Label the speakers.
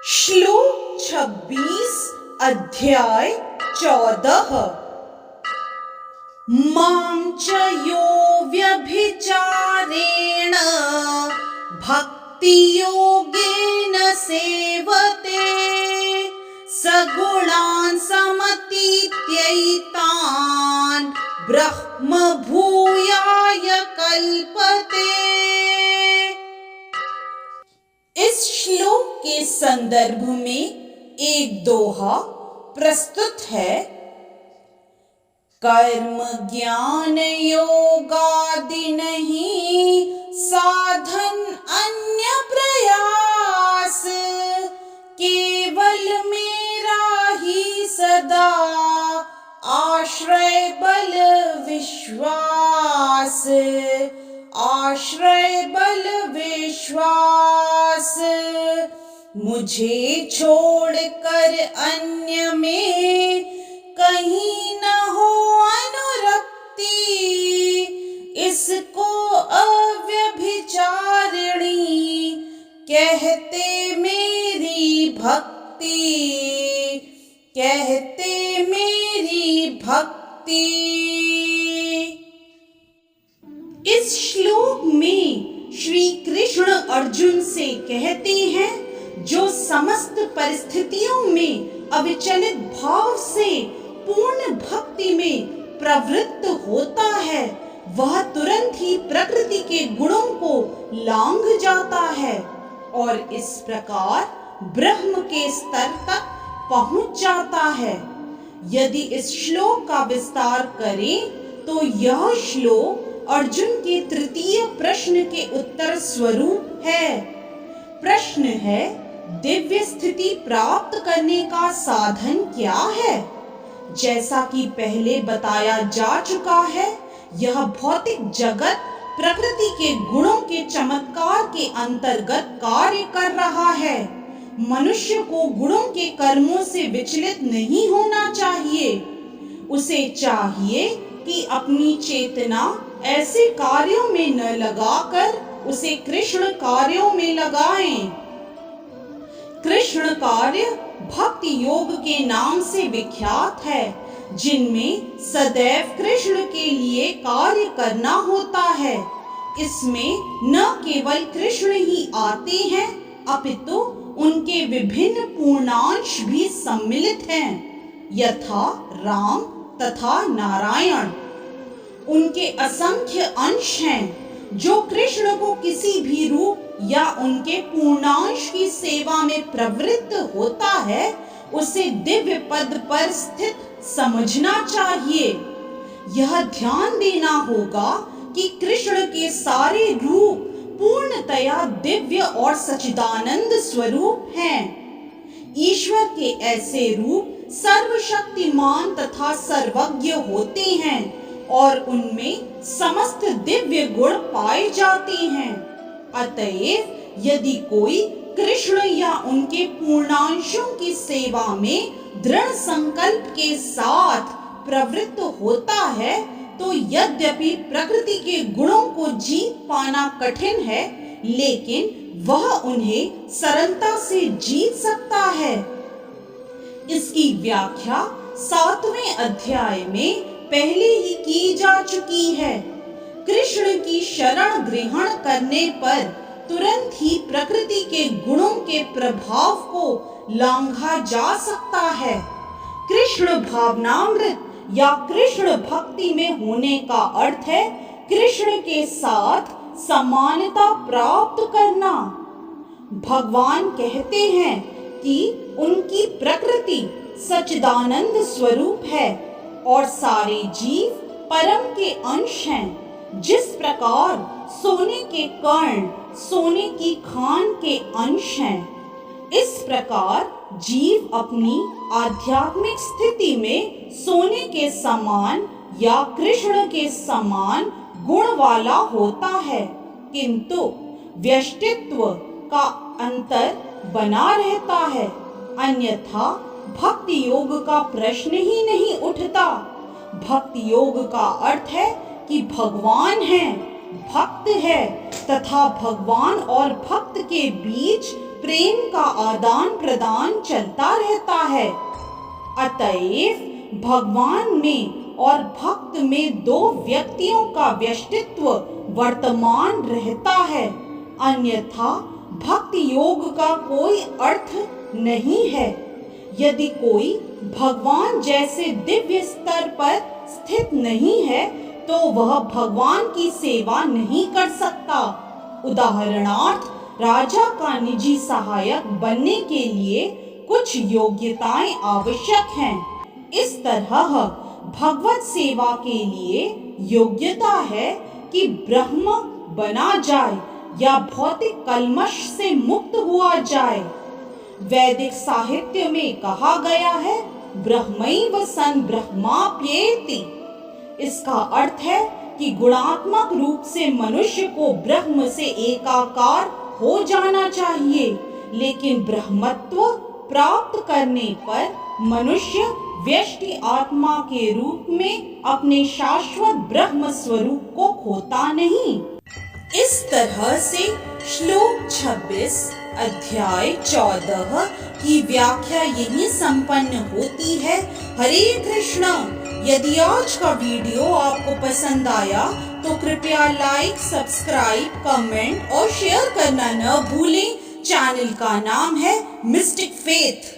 Speaker 1: श्लोक 26 अध्याय 14। मां च यो व्यभिचारेण भक्ति योगेन सेवते सगुणान् समतीत्यैतान् ब्रह्म भूयाय कल्पते। इस श्लोक के संदर्भ में एक दोहा प्रस्तुत है। कर्म ज्ञान योगादि नहीं साधन अन्य प्रयास, केवल मेरा ही सदा आश्रय बल विश्वास। आश्रय बल विश्वास, मुझे छोड़कर अन्य में कहीं न हो अनुरक्ति। इसको अव्यभिचारिणी कहते मेरी भक्ति। कहते मेरी भक्ति। इस श्लोक में श्री कृष्ण अर्जुन से कहते हैं, जो समस्त परिस्थितियों में अविचलित भाव से पूर्ण भक्ति में प्रवृत्त होता है, वह तुरंत ही प्रकृति के गुणों को लांघ जाता है और इस प्रकार ब्रह्म के स्तर तक पहुंच जाता है। यदि इस श्लोक का विस्तार करें तो यह श्लोक अर्जुन के तृतीय प्रश्न के उत्तर स्वरूप है। प्रश्न है, दिव्य स्थिति प्राप्त करने का साधन क्या है? जैसा कि पहले बताया जा चुका है, यह भौतिक जगत प्रकृति के गुणों के चमत्कार के अंतर्गत कार्य कर रहा है। मनुष्य को गुणों के कर्मों से विचलित नहीं होना चाहिए। उसे चाहिए कि अपनी चेतना ऐसे कार्यों में न लगाकर उसे कृष्ण कार्यों में लगाएं। कृष्ण कार्य भक्ति योग के नाम से विख्यात है, जिनमें सदैव कृष्ण के लिए कार्य करना होता है। इसमें न केवल कृष्ण ही आते हैं, अपितु उनके विभिन्न पूर्णांश भी सम्मिलित हैं, यथा राम तथा नारायण। उनके असंख्य अंश हैं। जो कृष्ण को किसी भी रूप या उनके पूर्णांश की सेवा में प्रवृत्त होता है, उसे दिव्य पद पर स्थित समझना चाहिए। यह ध्यान देना होगा कि कृष्ण के सारे रूप पूर्णतया दिव्य और सच्चिदानंद स्वरूप हैं। ईश्वर के ऐसे रूप सर्वशक्तिमान तथा सर्वज्ञ होते हैं और उनमें समस्त दिव्य गुण पाए जाते हैं। अतएव यदि कोई कृष्ण या उनके पूर्णांशों की सेवा में दृढ़ संकल्प के साथ प्रवृत्त होता है, तो यद्यपि प्रकृति के गुणों को जीत पाना कठिन है, लेकिन वह उन्हें सरलता से जीत सकता है। इसकी व्याख्या 7वें अध्याय में पहले ही की जा चुकी है। कृष्ण की शरण ग्रहण करने पर तुरंत ही प्रकृति के गुणों के प्रभाव को लांघा जा सकता है। कृष्ण भावनामृत या कृष्ण भक्ति में होने का अर्थ है कृष्ण के साथ समानता प्राप्त करना। भगवान कहते हैं कि उनकी प्रकृति सच्चिदानंद स्वरूप है और सारे जीव परम के अंश हैं। जिस प्रकार सोने के कण सोने की खान के अंश हैं, इस प्रकार जीव अपनी आध्यात्मिक स्थिति में सोने के समान या कृष्ण के समान गुण वाला होता है, किंतु व्यष्टित्व का अंतर बना रहता है। अन्यथा भक्ति योग का प्रश्न ही नहीं उठता। भक्ति योग का अर्थ है कि भगवान है, भक्त है तथा भगवान और भक्त के बीच प्रेम का आदान प्रदान चलता रहता है। अतएव भगवान में और भक्त में दो व्यक्तियों का व्यष्टित्व वर्तमान रहता है, अन्यथा भक्ति योग का कोई अर्थ नहीं है। यदि कोई भगवान जैसे दिव्य स्तर पर स्थित नहीं है तो वह भगवान की सेवा नहीं कर सकता। उदाहरणार्थ, राजा का निजी सहायक बनने के लिए कुछ योग्यताएं आवश्यक हैं। इस तरह भगवत सेवा के लिए योग्यता है कि ब्रह्म बना जाए या भौतिक कल्मश से मुक्त हुआ जाए। वैदिक साहित्य में कहा गया है, ब्रह्मैव सन् ब्रह्माप्येति। इसका अर्थ है कि गुणात्मक रूप से मनुष्य को ब्रह्म से एकाकार हो जाना चाहिए, लेकिन ब्रह्मत्व प्राप्त करने पर मनुष्य व्यष्टि आत्मा के रूप में अपने शाश्वत ब्रह्म स्वरूप को खोता नहीं। इस तरह से श्लोक 26 अध्याय 14 की व्याख्या यही संपन्न होती है। हरे कृष्णा। यदि आज का वीडियो आपको पसंद आया तो कृपया लाइक, सब्सक्राइब, कमेंट और शेयर करना न भूलें। चैनल का नाम है मिस्टिक फेथ।